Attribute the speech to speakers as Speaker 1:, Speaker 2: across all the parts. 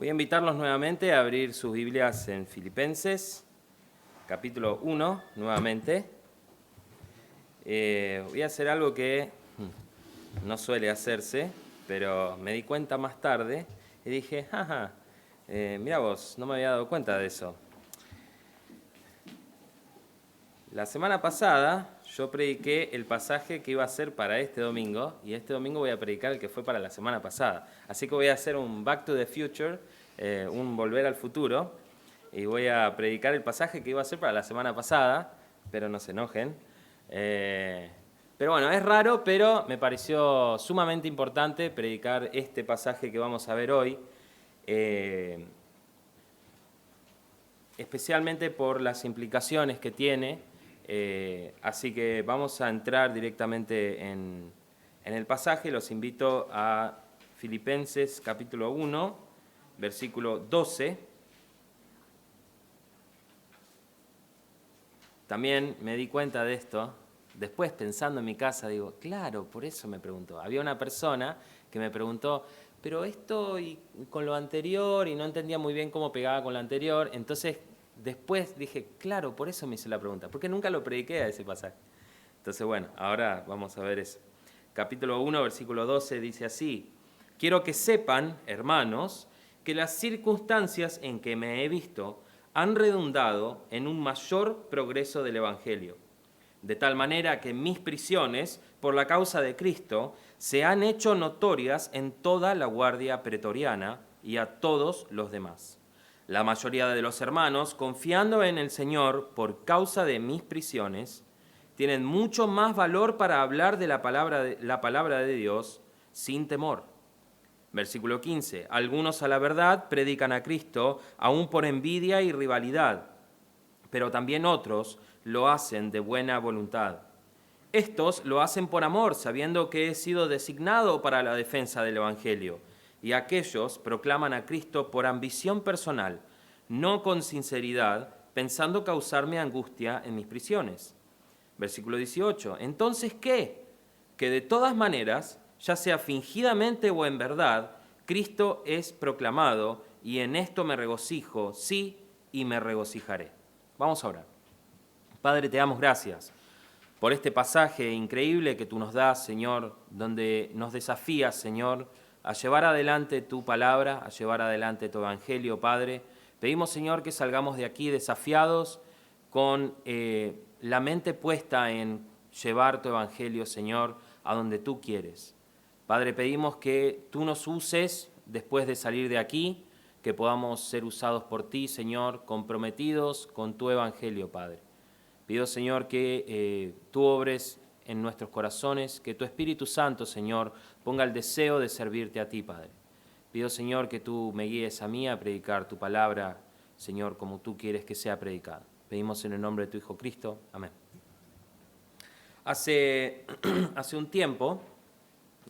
Speaker 1: Voy a invitarlos nuevamente a abrir sus Biblias en Filipenses, capítulo 1, nuevamente. Voy a hacer algo que no suele hacerse, pero me di cuenta más tarde y dije, mira vos, no me había dado cuenta de eso. La semana pasada yo prediqué el pasaje que iba a ser para este domingo, y este domingo voy a predicar el que fue para la semana pasada. Así que voy a hacer un Back to the Future, un volver al futuro, y voy a predicar el pasaje que iba a ser para la semana pasada, pero no se enojen. Pero bueno, es raro, pero me pareció sumamente importante predicar este pasaje que vamos a ver hoy, especialmente por las implicaciones que tiene. Así que vamos a entrar directamente en el pasaje. Los invito a Filipenses capítulo 1, versículo 12. También me di cuenta de esto. Después, pensando en mi casa, digo, claro, por eso me preguntó. Había una persona que me preguntó, pero esto y con lo anterior, y no entendía muy bien cómo pegaba con lo anterior. Entonces, después dije, claro, por eso me hice la pregunta, porque nunca lo prediqué a ese pasaje. Entonces, bueno, ahora vamos a ver eso. Capítulo 1, versículo 12 dice así: quiero que sepan, hermanos, que las circunstancias en que me he visto han redundado en un mayor progreso del Evangelio, de tal manera que mis prisiones, por la causa de Cristo, se han hecho notorias en toda la guardia pretoriana y a todos los demás. La mayoría de los hermanos, confiando en el Señor por causa de mis prisiones, tienen mucho más valor para hablar de la palabra de Dios sin temor. Versículo 15. Algunos a la verdad predican a Cristo, aún por envidia y rivalidad, pero también otros lo hacen de buena voluntad. Estos lo hacen por amor, sabiendo que he sido designado para la defensa del Evangelio. Y aquellos proclaman a Cristo por ambición personal, no con sinceridad, pensando causarme angustia en mis prisiones. Versículo 18. Entonces, ¿qué? Que de todas maneras, ya sea fingidamente o en verdad, Cristo es proclamado, y en esto me regocijo, sí, y me regocijaré. Vamos a orar. Padre, te damos gracias por este pasaje increíble que tú nos das, Señor, donde nos desafías, Señor, a llevar adelante tu palabra, a llevar adelante tu evangelio, Padre. Pedimos, Señor, que salgamos de aquí desafiados con la mente puesta en llevar tu evangelio, Señor, a donde tú quieres. Padre, pedimos que tú nos uses después de salir de aquí, que podamos ser usados por ti, Señor, comprometidos con tu evangelio, Padre. Pido, Señor, que tú obres en nuestros corazones, que tu Espíritu Santo, Señor, ponga el deseo de servirte a ti, Padre. Pido, Señor, que tú me guíes a mí a predicar tu palabra, Señor, como tú quieres que sea predicada. Pedimos en el nombre de tu Hijo Cristo. Amén. Hace un tiempo,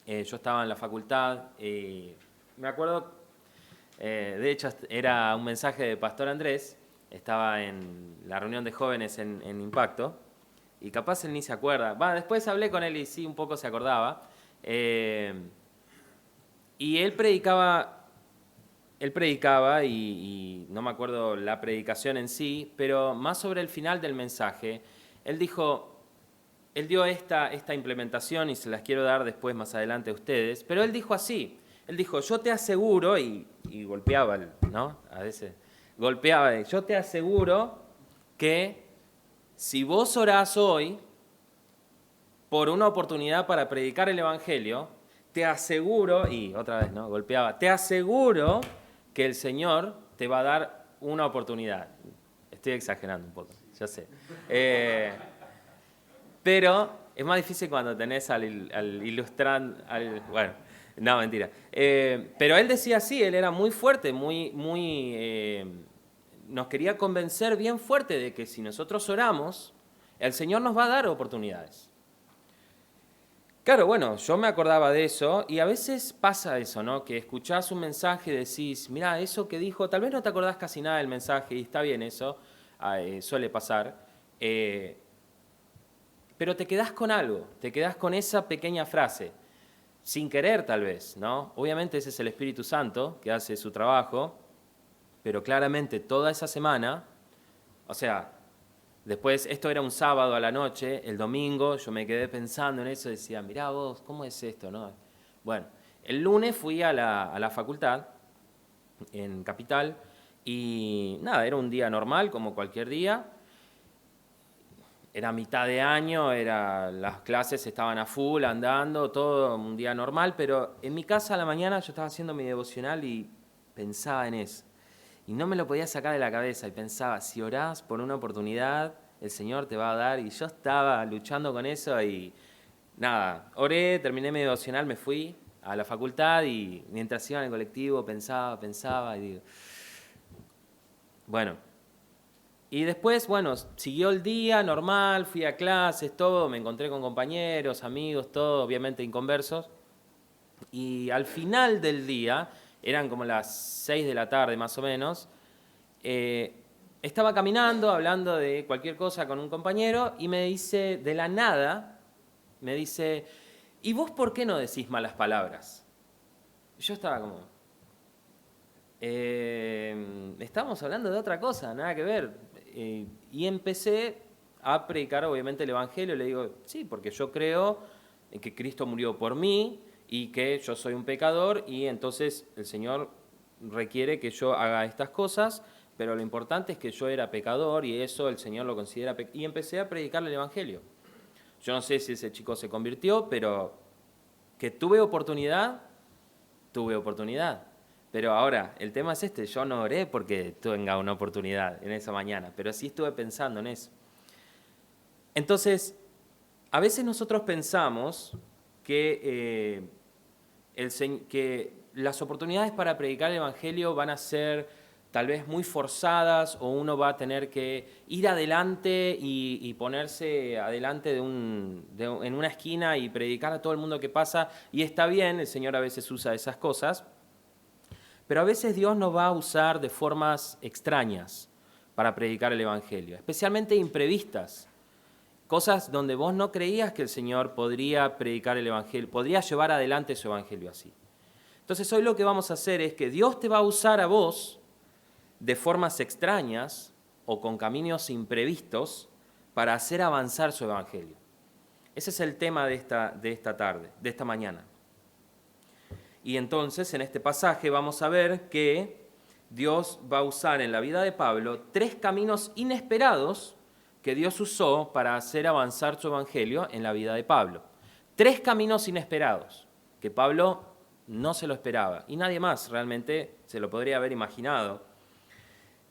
Speaker 1: yo estaba en la facultad, me acuerdo, de hecho era un mensaje de Pastor Andrés. Estaba en la reunión de jóvenes en Impacto, y capaz él ni se acuerda. Después hablé con él y sí, un poco se acordaba. Y él predicaba y no me acuerdo la predicación en sí, pero más sobre el final del mensaje, él dio esta implementación y se las quiero dar después más adelante a ustedes, pero él dijo así, yo te aseguro, y golpeaba, ¿no? A veces golpeaba, yo te aseguro que si vos orás hoy por una oportunidad para predicar el Evangelio, te aseguro, y otra vez, ¿no? Golpeaba, te aseguro que el Señor te va a dar una oportunidad. Estoy exagerando un poco, ya sé. Pero es más difícil cuando tenés al ilustrante, bueno, no, mentira. Pero él decía así, él era muy fuerte, nos quería convencer bien fuerte de que si nosotros oramos, el Señor nos va a dar oportunidades. Claro, bueno, yo me acordaba de eso, y a veces pasa eso, ¿no? Que escuchás un mensaje y decís, mirá, eso que dijo, tal vez no te acordás casi nada del mensaje, y está bien eso, suele pasar, pero te quedás con algo, te quedás con esa pequeña frase, sin querer tal vez, ¿no? Obviamente ese es el Espíritu Santo que hace su trabajo, pero claramente toda esa semana, o sea, después esto era un sábado a la noche, el domingo yo me quedé pensando en eso, decía, mirá vos, ¿cómo es esto, no? Bueno, el lunes fui a la facultad en Capital y nada, era un día normal como cualquier día. Era mitad de año, las clases estaban a full, andando, todo un día normal, pero en mi casa a la mañana yo estaba haciendo mi devocional y pensaba en eso. Y no me lo podía sacar de la cabeza y pensaba, si orás por una oportunidad, el Señor te va a dar. Y yo estaba luchando con eso y nada, oré, terminé mi devocional, me fui a la facultad y mientras iba en el colectivo pensaba y digo, bueno. Y después, bueno, siguió el día normal, fui a clases, todo, me encontré con compañeros, amigos, todo, obviamente inconversos. Y al final del día, eran como las 6 de la tarde más o menos, estaba caminando, hablando de cualquier cosa con un compañero y me dice, de la nada, me dice, ¿y vos por qué no decís malas palabras? Yo estaba como, estamos hablando de otra cosa, nada que ver. Y empecé a predicar obviamente el Evangelio. Le digo, sí, porque yo creo en que Cristo murió por mí y que yo soy un pecador y entonces el Señor requiere que yo haga estas cosas, pero lo importante es que yo era pecador y eso el Señor lo considera pecador. Y empecé a predicarle el Evangelio. Yo no sé si ese chico se convirtió, pero que tuve oportunidad. Pero ahora, el tema es este, yo no oré porque tenga una oportunidad en esa mañana, pero sí estuve pensando en eso. Entonces, a veces nosotros pensamos que, que las oportunidades para predicar el Evangelio van a ser tal vez muy forzadas o uno va a tener que ir adelante y ponerse adelante en una esquina y predicar a todo el mundo que pasa. Y está bien, el Señor a veces usa esas cosas, pero a veces Dios nos va a usar de formas extrañas para predicar el Evangelio, especialmente imprevistas. Cosas donde vos no creías que el Señor podría predicar el Evangelio, podría llevar adelante su Evangelio así. Entonces hoy lo que vamos a hacer es que Dios te va a usar a vos de formas extrañas o con caminos imprevistos para hacer avanzar su Evangelio. Ese es el tema de esta tarde, de esta mañana. Y entonces en este pasaje vamos a ver que Dios va a usar en la vida de Pablo 3 caminos inesperados que Dios usó para hacer avanzar su evangelio en la vida de Pablo. 3 caminos inesperados que Pablo no se lo esperaba y nadie más realmente se lo podría haber imaginado.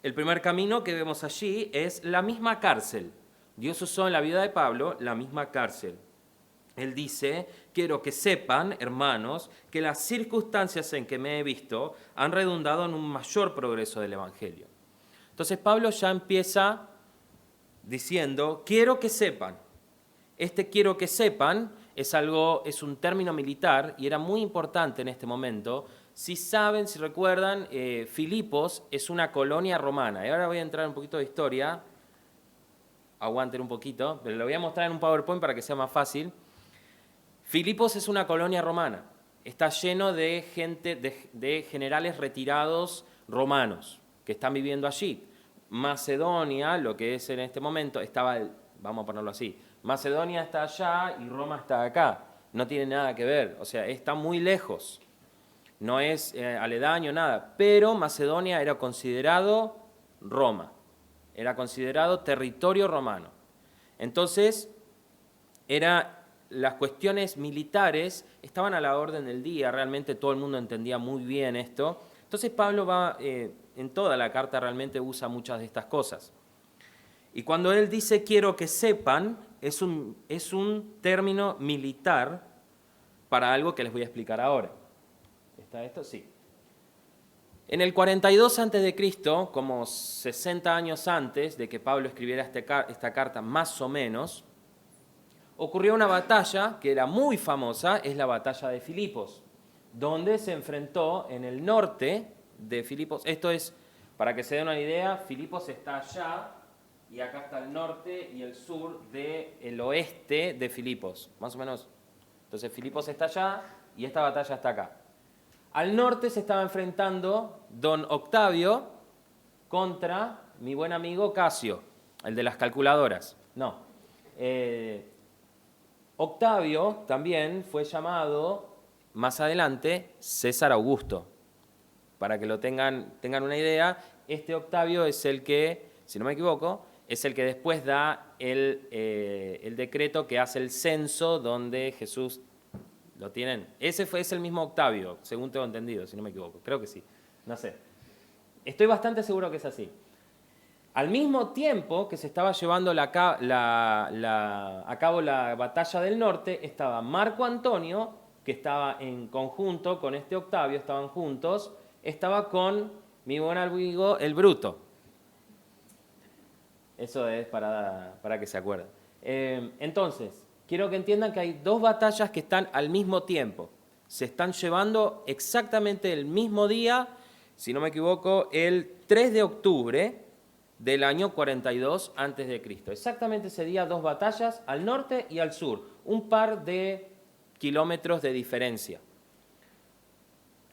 Speaker 1: El primer camino que vemos allí es la misma cárcel. Dios usó en la vida de Pablo la misma cárcel. Él dice, quiero que sepan, hermanos, que las circunstancias en que me he visto han redundado en un mayor progreso del Evangelio. Entonces Pablo ya empieza diciendo, quiero que sepan. Este quiero que sepan es un término militar y era muy importante en este momento. Si saben, si recuerdan, Filipos es una colonia romana. Y ahora voy a entrar en un poquito de historia. Aguanten un poquito, pero lo voy a mostrar en un PowerPoint para que sea más fácil. Filipos es una colonia romana, está lleno de gente, de generales retirados romanos que están viviendo allí. Macedonia, lo que es en este momento, vamos a ponerlo así, Macedonia está allá y Roma está acá, no tiene nada que ver, o sea, está muy lejos, no es aledaño, nada, pero Macedonia era considerado Roma, era considerado territorio romano. Entonces, las cuestiones militares estaban a la orden del día, realmente todo el mundo entendía muy bien esto. Entonces Pablo en toda la carta realmente usa muchas de estas cosas. Y cuando él dice quiero que sepan, es un término militar para algo que les voy a explicar ahora. ¿Está esto? Sí. En el 42 a.C., como 60 años antes de que Pablo escribiera esta carta más o menos, ocurrió una batalla que era muy famosa, es la batalla de Filipos, donde se enfrentó en el norte de Filipos. Esto es, para que se den una idea, Filipos está allá y acá está el norte y el sur del oeste de Filipos, más o menos. Entonces Filipos está allá y esta batalla está acá. Al norte se estaba enfrentando don Octavio contra mi buen amigo Casio, el de las calculadoras. No. Octavio también fue llamado más adelante César Augusto. Para que lo tengan una idea, este Octavio es el que, si no me equivoco, es el que después da el decreto que hace el censo donde Jesús lo tienen. Es el mismo Octavio, según tengo entendido, si no me equivoco. Creo que sí, no sé. Estoy bastante seguro que es así. Al mismo tiempo que se estaba llevando a cabo la batalla del norte, estaba Marco Antonio, que estaba en conjunto con este Octavio, estaban juntos, estaba con mi buen amigo el Bruto. Eso es para que se acuerden. Entonces, quiero que entiendan que hay dos batallas que están al mismo tiempo. Se están llevando exactamente el mismo día, si no me equivoco, el 3 de octubre del año 42 a.C. Exactamente ese día, dos batallas al norte y al sur, un par de kilómetros de diferencia.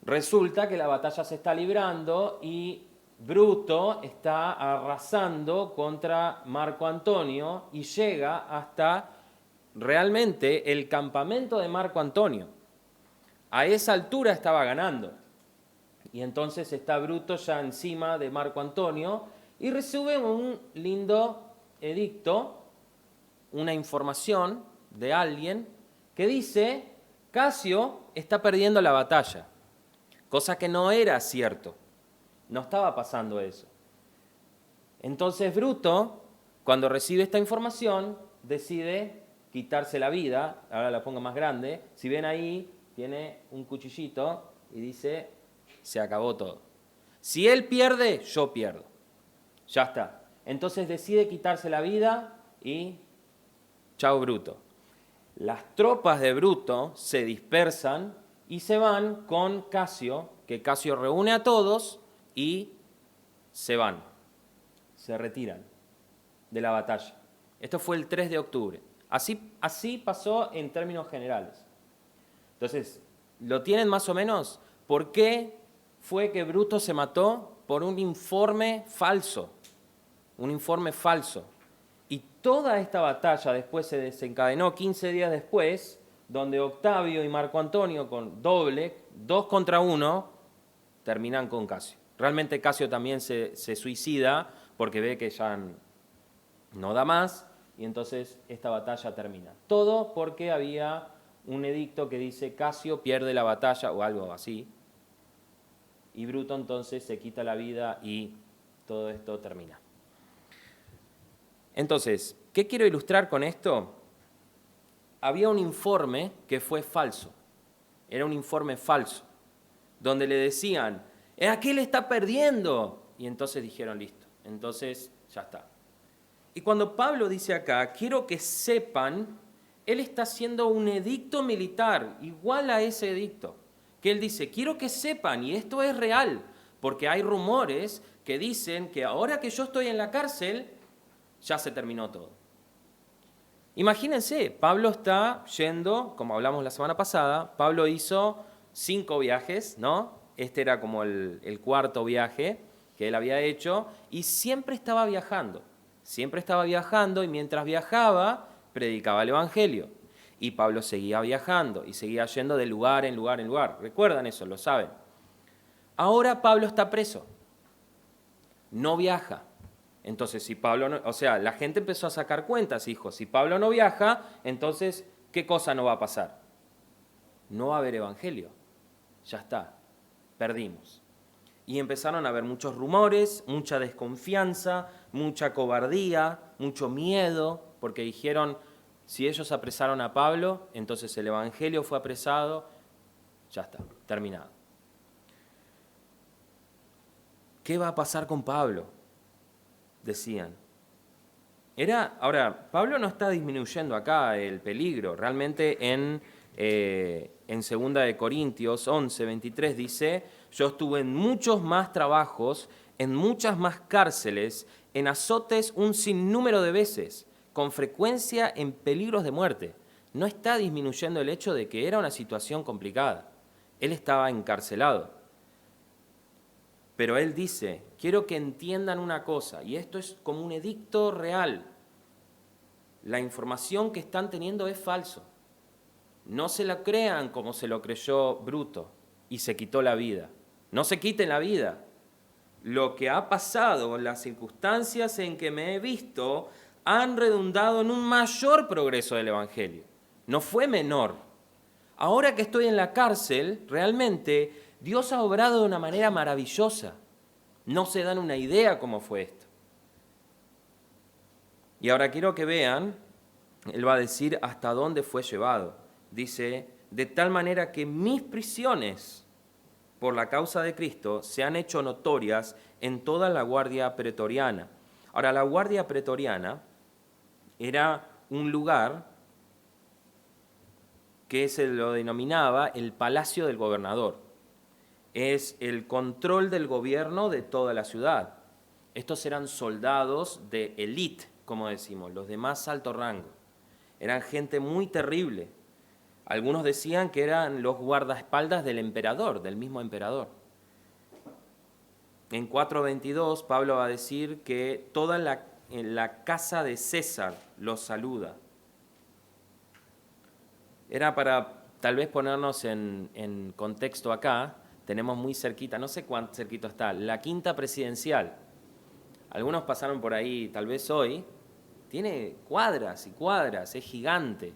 Speaker 1: Resulta que la batalla se está librando y Bruto está arrasando contra Marco Antonio y llega hasta realmente el campamento de Marco Antonio. A esa altura estaba ganando. Y entonces está Bruto ya encima de Marco Antonio y recibe un lindo edicto, una información de alguien que dice: Casio está perdiendo la batalla. Cosa que no era cierto. No estaba pasando eso. Entonces Bruto, cuando recibe esta información, decide quitarse la vida. Ahora la pongo más grande. Si ven ahí, tiene un cuchillito y dice: se acabó todo. Si él pierde, yo pierdo. Ya está. Entonces decide quitarse la vida y chao Bruto. Las tropas de Bruto se dispersan y se van con Casio, que Casio reúne a todos y se van, se retiran de la batalla. Esto fue el 3 de octubre. Así pasó en términos generales. Entonces, ¿lo tienen más o menos? ¿Por qué fue que Bruto se mató? Por un informe falso. Un informe falso. Y toda esta batalla después se desencadenó 15 días después, donde Octavio y Marco Antonio, con doble, 2 contra 1, terminan con Casio. Realmente Casio también se suicida porque ve que ya no da más y entonces esta batalla termina. Todo porque había un edicto que dice: Casio pierde la batalla o algo así. Y Bruto entonces se quita la vida y todo esto termina. Entonces, ¿qué quiero ilustrar con esto? Había un informe que fue falso. Era un informe falso, donde le decían: aquel está perdiendo. Y entonces dijeron: listo, entonces ya está. Y cuando Pablo dice acá: quiero que sepan, él está haciendo un edicto militar, igual a ese edicto. Que él dice: quiero que sepan, y esto es real, porque hay rumores que dicen que ahora que yo estoy en la cárcel, ya se terminó todo. Imagínense, Pablo está yendo, como hablamos la semana pasada, Pablo hizo 5 viajes, ¿no? Este era como el cuarto viaje que él había hecho, y siempre estaba viajando y mientras viajaba, predicaba el Evangelio. Y Pablo seguía viajando y seguía yendo de lugar en lugar en lugar. ¿Recuerdan eso? Lo saben. Ahora Pablo está preso, no viaja. Entonces, si Pablo no, la gente empezó a sacar cuentas, hijos. Si Pablo no viaja, entonces, ¿qué cosa no va a pasar? No va a haber evangelio. Ya está, perdimos. Y empezaron a haber muchos rumores, mucha desconfianza, mucha cobardía, mucho miedo, porque dijeron: si ellos apresaron a Pablo, entonces el evangelio fue apresado, ya está, terminado. ¿Qué va a pasar con Pablo?, decían. Ahora, Pablo no está disminuyendo acá el peligro. Realmente en 2 de Corintios 11, 23 dice: yo estuve en muchos más trabajos, en muchas más cárceles, en azotes un sinnúmero de veces, con frecuencia en peligros de muerte. No está disminuyendo el hecho de que era una situación complicada. Él estaba encarcelado. Pero él dice, quiero que entiendan una cosa, y esto es como un edicto real. La información que están teniendo es falso. No se la crean como se lo creyó Bruto y se quitó la vida. No se quiten la vida. Lo que ha pasado, las circunstancias en que me he visto, han redundado en un mayor progreso del Evangelio. No fue menor. Ahora que estoy en la cárcel, realmente Dios ha obrado de una manera maravillosa. No se dan una idea cómo fue esto. Y ahora quiero que vean, él va a decir hasta dónde fue llevado. Dice, de tal manera que mis prisiones por la causa de Cristo se han hecho notorias en toda la guardia pretoriana. Ahora, la guardia pretoriana era un lugar que se lo denominaba el palacio del gobernador. Es el control del gobierno de toda la ciudad. Estos eran soldados de élite, como decimos, los de más alto rango. Eran gente muy terrible. Algunos decían que eran los guardaespaldas del emperador, del mismo emperador. En 4:22 Pablo va a decir que toda la casa de César los saluda. Era para tal vez ponernos en contexto acá, tenemos muy cerquita, no sé cuánto cerquito está, la quinta presidencial. Algunos pasaron por ahí tal vez hoy, tiene cuadras y cuadras, es gigante.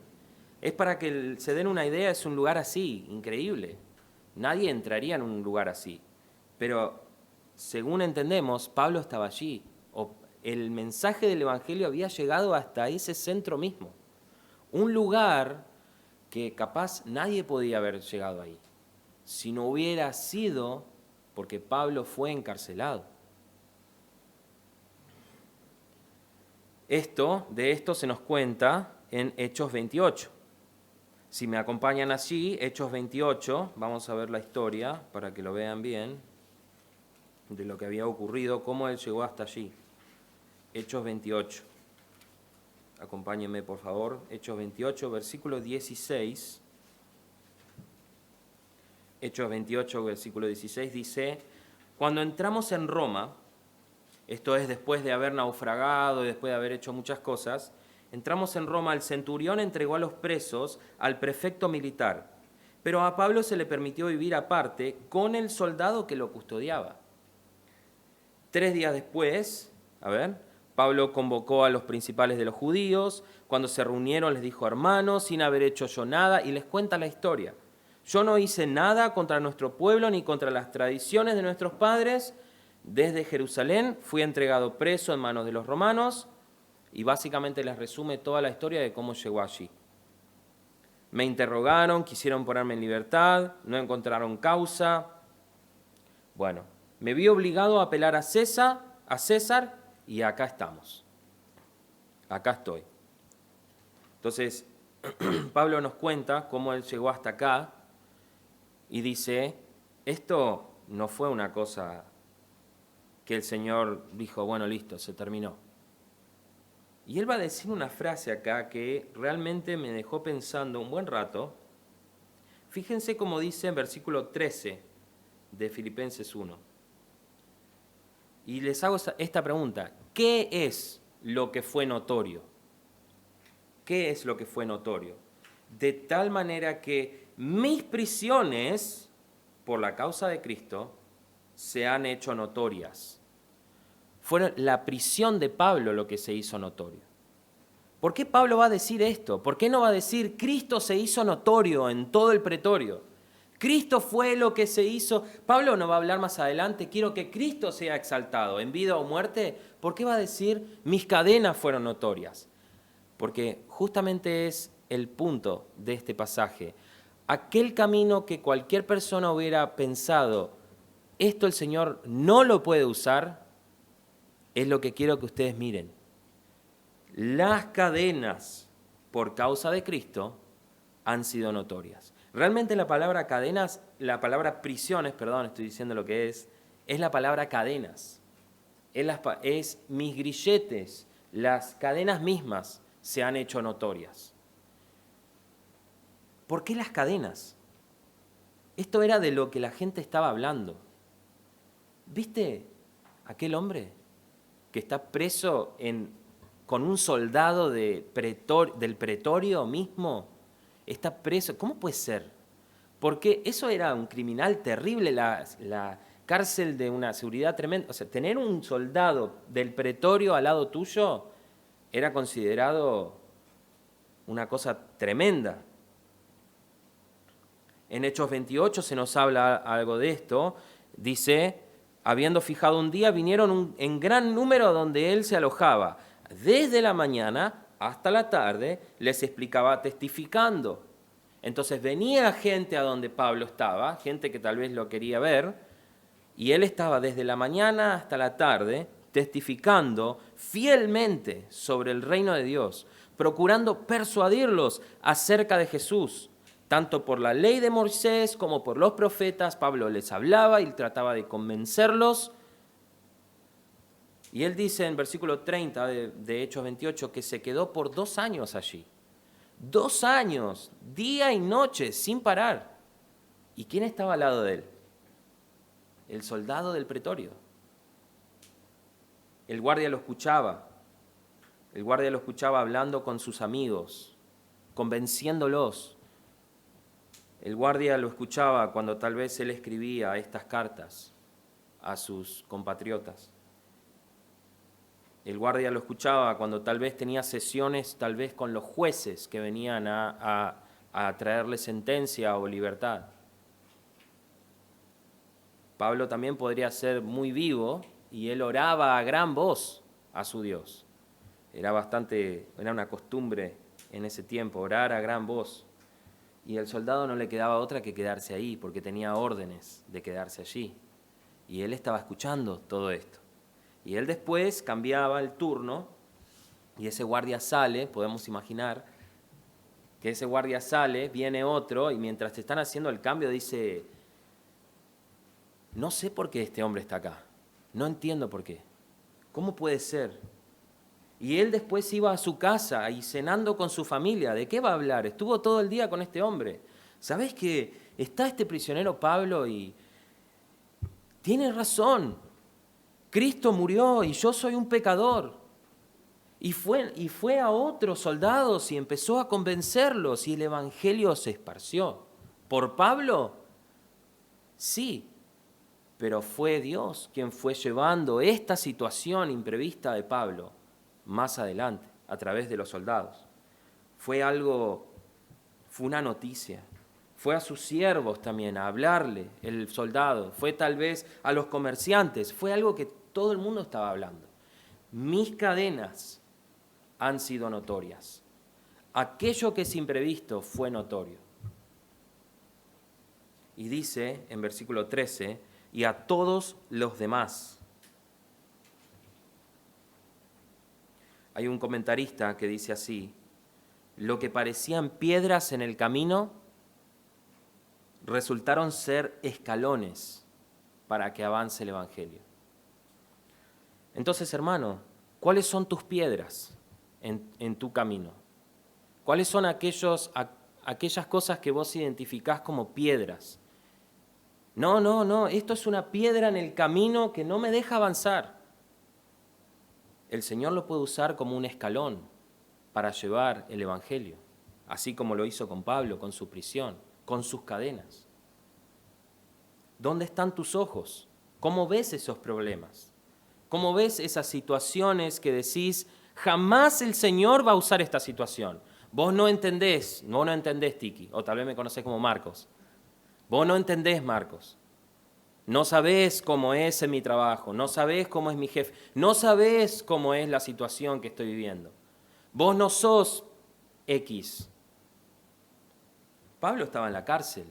Speaker 1: Es para que se den una idea, es un lugar así, increíble. Nadie entraría en un lugar así. Pero según entendemos, Pablo estaba allí. El mensaje del Evangelio había llegado hasta ese centro mismo. Un lugar que capaz nadie podía haber llegado ahí, si no hubiera sido porque Pablo fue encarcelado. De esto se nos cuenta en Hechos 28. Si me acompañan allí, Hechos 28, vamos a ver la historia para que lo vean bien, de lo que había ocurrido, cómo él llegó hasta allí. Hechos 28. Acompáñenme, por favor. Hechos 28, versículo 16. Hechos 28, versículo 16 dice, cuando entramos en Roma, esto es después de haber naufragado y después de haber hecho muchas cosas, entramos en Roma, el centurión entregó a los presos al prefecto militar, pero a Pablo se le permitió vivir aparte con el soldado que lo custodiaba. 3 días después, Pablo convocó a los principales de los judíos, cuando se reunieron les dijo, hermanos, sin haber hecho yo nada, y les cuenta la historia. Yo no hice nada contra nuestro pueblo ni contra las tradiciones de nuestros padres. Desde Jerusalén fui entregado preso en manos de los romanos y básicamente les resume toda la historia de cómo llegó allí. Me interrogaron, quisieron ponerme en libertad, no encontraron causa. Bueno, me vi obligado a apelar a César y acá estamos. Acá estoy. Entonces, Pablo nos cuenta cómo él llegó hasta acá y dice, esto no fue una cosa que el Señor dijo, bueno, listo, se terminó. Y él va a decir una frase acá que realmente me dejó pensando un buen rato. Fíjense cómo dice en versículo 13 de Filipenses 1. Y les hago esta pregunta, ¿qué es lo que fue notorio? ¿Qué es lo que fue notorio? De tal manera que mis prisiones, por la causa de Cristo, se han hecho notorias. Fue la prisión de Pablo lo que se hizo notorio. ¿Por qué Pablo va a decir esto? ¿Por qué no va a decir Cristo se hizo notorio en todo el pretorio? Cristo fue lo que se hizo. Pablo no va a hablar más adelante, quiero que Cristo sea exaltado en vida o muerte. ¿Por qué va a decir mis cadenas fueron notorias? Porque justamente es el punto de este pasaje. Aquel camino que cualquier persona hubiera pensado, esto el Señor no lo puede usar, es lo que quiero que ustedes miren. Las cadenas por causa de Cristo han sido notorias. Realmente la palabra cadenas, la palabra prisiones, perdón, estoy diciendo lo que es la palabra cadenas. Es mis grilletes, las cadenas mismas se han hecho notorias. ¿Por qué las cadenas? Esto era de lo que la gente estaba hablando. ¿viste aquel hombre que está preso con un soldado del pretorio mismo? Está preso. ¿Cómo puede ser? Porque eso era un criminal terrible, la cárcel de una seguridad tremenda. O sea, tener un soldado del pretorio al lado tuyo era considerado una cosa tremenda. En Hechos 28 se nos habla algo de esto. Dice, habiendo fijado un día, vinieron en gran número donde él se alojaba. Desde la mañana hasta la tarde les explicaba testificando. Entonces venía gente a donde Pablo estaba, gente que tal vez lo quería ver, y él estaba desde la mañana hasta la tarde testificando fielmente sobre el reino de Dios, procurando persuadirlos acerca de Jesús. Tanto por la ley de Moisés como por los profetas, Pablo les hablaba y trataba de convencerlos. Y él dice en versículo 30 de Hechos 28 que se quedó por 2 años allí. 2 años, día y noche, sin parar. ¿Y quién estaba al lado de él? El soldado del pretorio. El guardia lo escuchaba. El guardia lo escuchaba hablando con sus amigos, convenciéndolos. El guardia lo escuchaba cuando tal vez él escribía estas cartas a sus compatriotas. El guardia lo escuchaba cuando tal vez tenía sesiones tal vez con los jueces que venían a traerle sentencia o libertad. Pablo también podría ser muy vivo y él oraba a gran voz a su Dios. Era una costumbre en ese tiempo, orar a gran voz. Y al soldado no le quedaba otra que quedarse ahí, porque tenía órdenes de quedarse allí. Y él estaba escuchando todo esto. Y él después cambiaba el turno y ese guardia sale, podemos imaginar que ese guardia sale, viene otro y mientras te están haciendo el cambio dice, no sé por qué este hombre está acá, no entiendo por qué, ¿cómo puede ser? Y él después iba a su casa y cenando con su familia, ¿de qué va a hablar? Estuvo todo el día con este hombre. ¿Sabés que está este prisionero Pablo y tiene razón? Cristo murió y yo soy un pecador. Y fue a otros soldados y empezó a convencerlos y el evangelio se esparció. ¿Por Pablo? Sí, pero fue Dios quien fue llevando esta situación imprevista de Pablo más adelante, a través de los soldados. Fue una noticia. Fue a sus siervos también a hablarle, el soldado. Fue tal vez a los comerciantes. Fue algo que todo el mundo estaba hablando. Mis cadenas han sido notorias. Aquello que es imprevisto fue notorio. Y dice en versículo 13, y a todos los demás. Hay un comentarista que dice así, lo que parecían piedras en el camino resultaron ser escalones para que avance el evangelio. Entonces, hermano, ¿cuáles son tus piedras en tu camino? ¿Cuáles son aquellas cosas que vos identificás como piedras? No, esto es una piedra en el camino que no me deja avanzar. El Señor lo puede usar como un escalón para llevar el evangelio, así como lo hizo con Pablo, con su prisión, con sus cadenas. ¿Dónde están tus ojos? ¿Cómo ves esos problemas? ¿Cómo ves esas situaciones que decís, jamás el Señor va a usar esta situación? Vos no entendés, Tiki, o tal vez me conocés como Marcos. Vos no entendés, Marcos. No sabés cómo es en mi trabajo, no sabés cómo es mi jefe, no sabés cómo es la situación que estoy viviendo. Vos no sos X. Pablo estaba en la cárcel,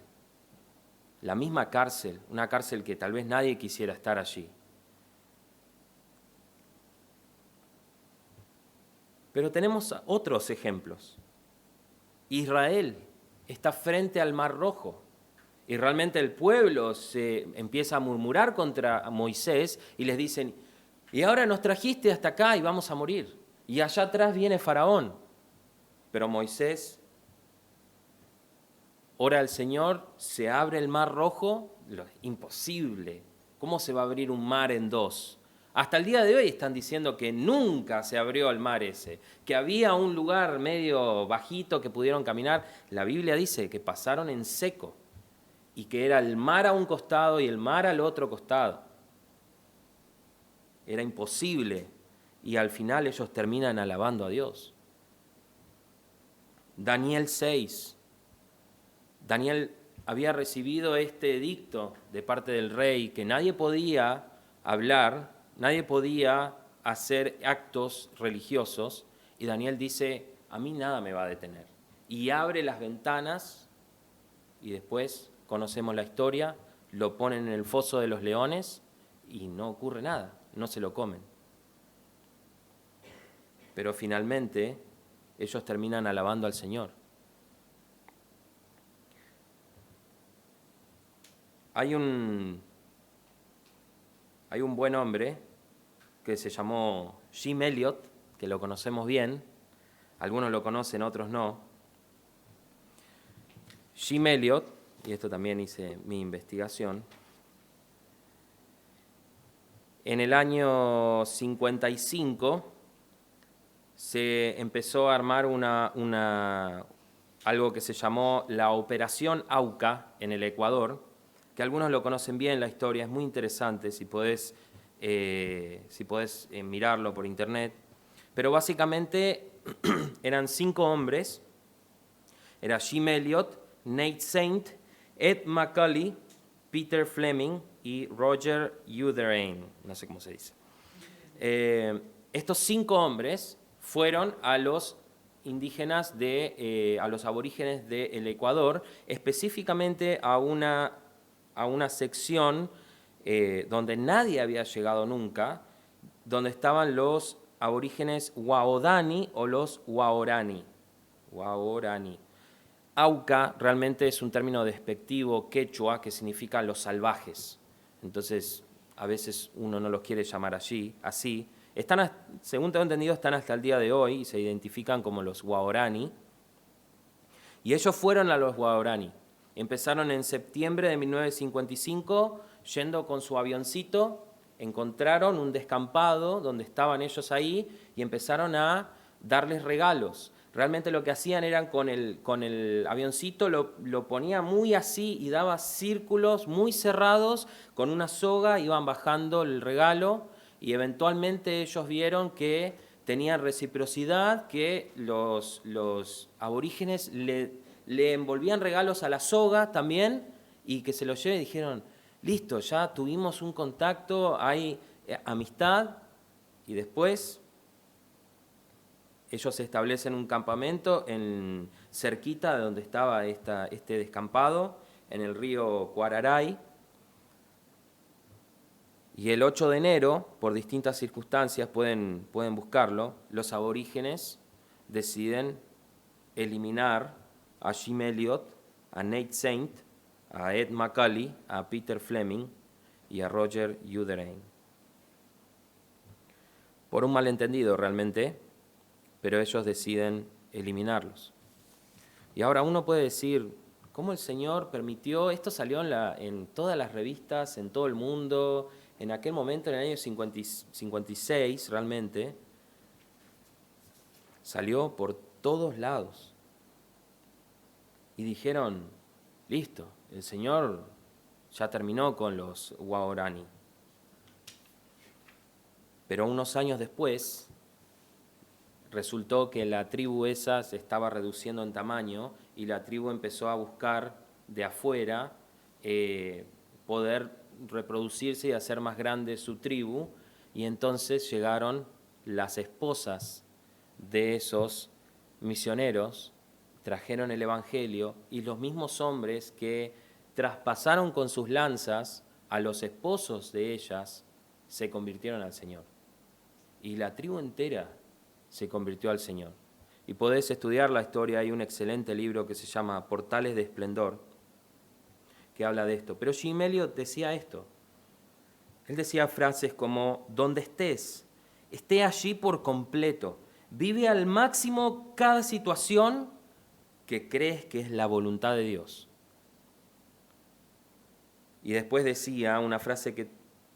Speaker 1: la misma cárcel, una cárcel que tal vez nadie quisiera estar allí. Pero tenemos otros ejemplos. Israel está frente al Mar Rojo y realmente el pueblo se empieza a murmurar contra Moisés y les dicen, y ahora nos trajiste hasta acá y vamos a morir. Y allá atrás viene Faraón. Pero Moisés ora al Señor, se abre el Mar Rojo, imposible. ¿Cómo se va a abrir un mar en dos? Hasta el día de hoy están diciendo que nunca se abrió el mar ese, que había un lugar medio bajito que pudieron caminar. La Biblia dice que pasaron en seco y que era el mar a un costado y el mar al otro costado. Era imposible y al final ellos terminan alabando a Dios. Daniel 6. Daniel había recibido este edicto de parte del rey que nadie podía hablar, nadie podía hacer actos religiosos, y Daniel dice, a mí nada me va a detener. Y abre las ventanas, y después conocemos la historia, lo ponen en el foso de los leones, y no ocurre nada, no se lo comen. Pero finalmente ellos terminan alabando al Señor. Hay un buen hombre que se llamó Jim Elliot, que lo conocemos bien, algunos lo conocen, otros no. Jim Elliot, y esto también hice mi investigación, en el año 55 se empezó a armar algo que se llamó la Operación Auca en el Ecuador, que algunos lo conocen bien, la historia es muy interesante, si podés mirarlo por internet. Pero básicamente eran 5 hombres, era Jim Elliot, Nate Saint, Ed McCully, Peter Fleming y Roger Youderian, no sé cómo se dice. Estos 5 hombres fueron a los indígenas, a los aborígenes del Ecuador, específicamente a una sección donde nadie había llegado nunca, donde estaban los aborígenes Waodani o los Waorani. Auca realmente es un término despectivo quechua que significa los salvajes. Entonces, a veces uno no los quiere llamar así. Según tengo entendido, están hasta el día de hoy y se identifican como los Waorani. Y ellos fueron a los Waorani. Empezaron en septiembre de 1955, yendo con su avioncito, encontraron un descampado donde estaban ellos ahí y empezaron a darles regalos. Realmente lo que hacían era con el avioncito lo ponía muy así y daba círculos muy cerrados, con una soga iban bajando el regalo y eventualmente ellos vieron que tenían reciprocidad, que los aborígenes le envolvían regalos a la soga también y que se los lleven y dijeron, listo, ya tuvimos un contacto, hay amistad, y después ellos establecen un campamento cerquita de donde estaba este descampado, en el río Cuararay, y el 8 de enero, por distintas circunstancias, pueden buscarlo, los aborígenes deciden eliminar a Jim Elliot, a Nate Saint, a Ed McCully, a Peter Fleming y a Roger Youderian. Por un malentendido realmente, pero ellos deciden eliminarlos. Y ahora uno puede decir, ¿cómo el Señor permitió? Esto salió en todas las revistas, en todo el mundo, en aquel momento, en el año 56 realmente, salió por todos lados. Y dijeron, listo, el Señor ya terminó con los Waorani. Pero unos años después, resultó que la tribu esa se estaba reduciendo en tamaño y la tribu empezó a buscar de afuera poder reproducirse y hacer más grande su tribu, y entonces llegaron las esposas de esos misioneros, trajeron el Evangelio, y los mismos hombres que traspasaron con sus lanzas a los esposos de ellas se convirtieron al Señor. Y la tribu entera se convirtió al Señor. Y podés estudiar la historia, hay un excelente libro que se llama Portales de Esplendor, que habla de esto. Pero Jim Elliot decía esto. Él decía frases como, donde estés, esté allí por completo. Vive al máximo cada situación que crees que es la voluntad de Dios. Y después decía una frase que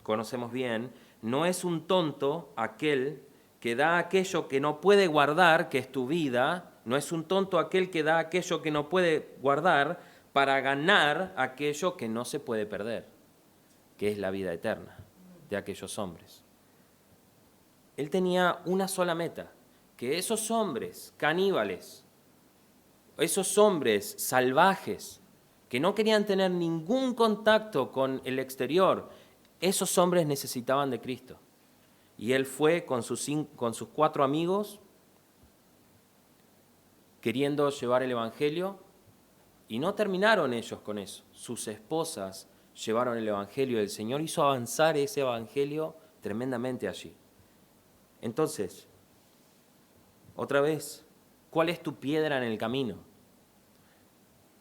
Speaker 1: conocemos bien, no es un tonto aquel que da aquello que no puede guardar, que es tu vida, no es un tonto aquel que da aquello que no puede guardar para ganar aquello que no se puede perder, que es la vida eterna de aquellos hombres. Él tenía una sola meta, que esos hombres caníbales, esos hombres salvajes, que no querían tener ningún contacto con el exterior, esos hombres necesitaban de Cristo. Y él fue con sus 4 amigos, queriendo llevar el Evangelio, y no terminaron ellos con eso. Sus esposas llevaron el Evangelio. El Señor hizo avanzar ese Evangelio tremendamente allí. Entonces, otra vez, ¿cuál es tu piedra en el camino?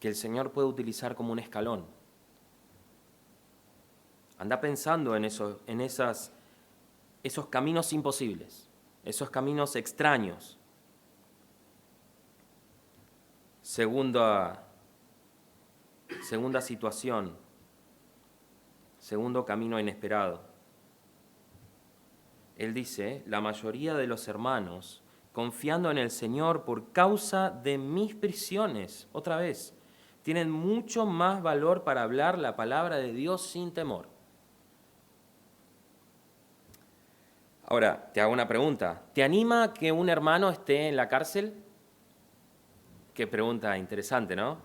Speaker 1: Que el Señor puede utilizar como un escalón. Anda pensando en esos caminos imposibles, esos caminos extraños. Segunda situación, segundo camino inesperado. Él dice, la mayoría de los hermanos, confiando en el Señor por causa de mis prisiones, otra vez, tienen mucho más valor para hablar la palabra de Dios sin temor. Ahora, te hago una pregunta. ¿Te anima que un hermano esté en la cárcel? Qué pregunta interesante, ¿no?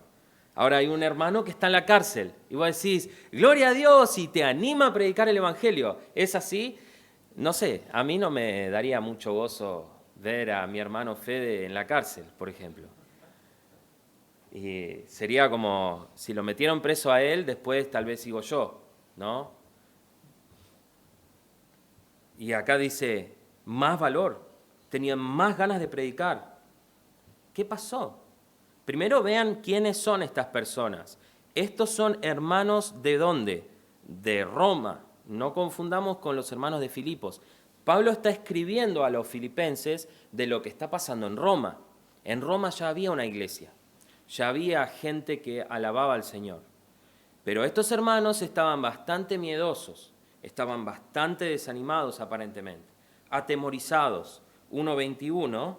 Speaker 1: Ahora hay un hermano que está en la cárcel y vos decís, gloria a Dios, y te anima a predicar el Evangelio. ¿Es así? No sé, a mí no me daría mucho gozo ver a mi hermano Fede en la cárcel, por ejemplo. Y sería como, si lo metieron preso a él, después tal vez sigo yo, ¿no? Y acá dice, más valor, tenían más ganas de predicar. ¿Qué pasó? Primero vean quiénes son estas personas. Estos son hermanos ¿de dónde? De Roma. No confundamos con los hermanos de Filipos. Pablo está escribiendo a los filipenses de lo que está pasando en Roma. En Roma ya había una iglesia, ya había gente que alababa al Señor. Pero estos hermanos estaban bastante miedosos, estaban bastante desanimados aparentemente, atemorizados. 1:21,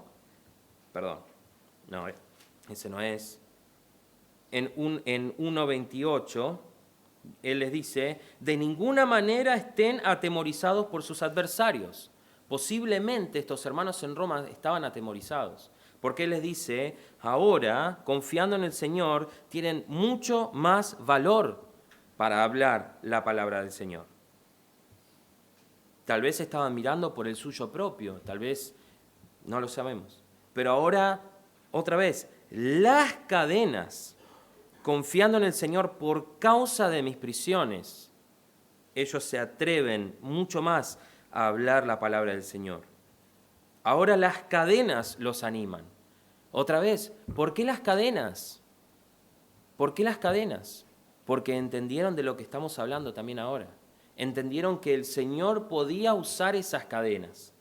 Speaker 1: perdón, no, ese no es. En 1:28, él les dice, de ninguna manera estén atemorizados por sus adversarios. Posiblemente estos hermanos en Roma estaban atemorizados, porque él les dice, ahora, confiando en el Señor, tienen mucho más valor para hablar la palabra del Señor. Tal vez estaban mirando por el suyo propio, tal vez no lo sabemos. Pero ahora, otra vez, las cadenas, confiando en el Señor por causa de mis prisiones, ellos se atreven mucho más a hablar la palabra del Señor. Ahora las cadenas los animan. Otra vez, ¿por qué las cadenas? ¿Por qué las cadenas? Porque entendieron de lo que estamos hablando también ahora. Entendieron que el Señor podía usar esas cadenas.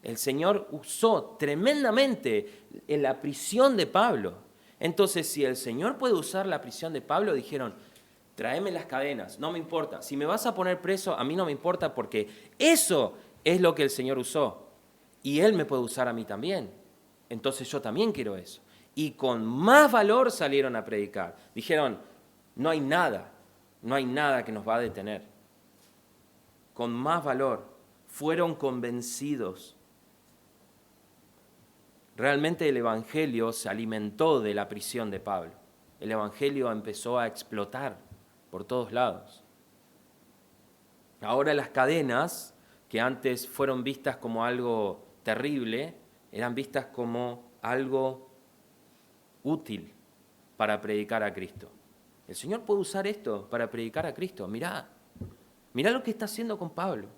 Speaker 1: El Señor usó tremendamente en la prisión de Pablo. Entonces, si el Señor puede usar la prisión de Pablo, dijeron, tráeme las cadenas, no me importa. Si me vas a poner preso, a mí no me importa porque eso es lo que el Señor usó. Y Él me puede usar a mí también. Entonces yo también quiero eso. Y con más valor salieron a predicar. Dijeron, no hay nada que nos va a detener. Con más valor, fueron convencidos. Realmente el Evangelio se alimentó de la prisión de Pablo. El Evangelio empezó a explotar por todos lados. Ahora las cadenas, que antes fueron vistas como algo terrible, eran vistas como algo útil para predicar a Cristo. El Señor puede usar esto para predicar a Cristo. Mirá lo que está haciendo con Pablo.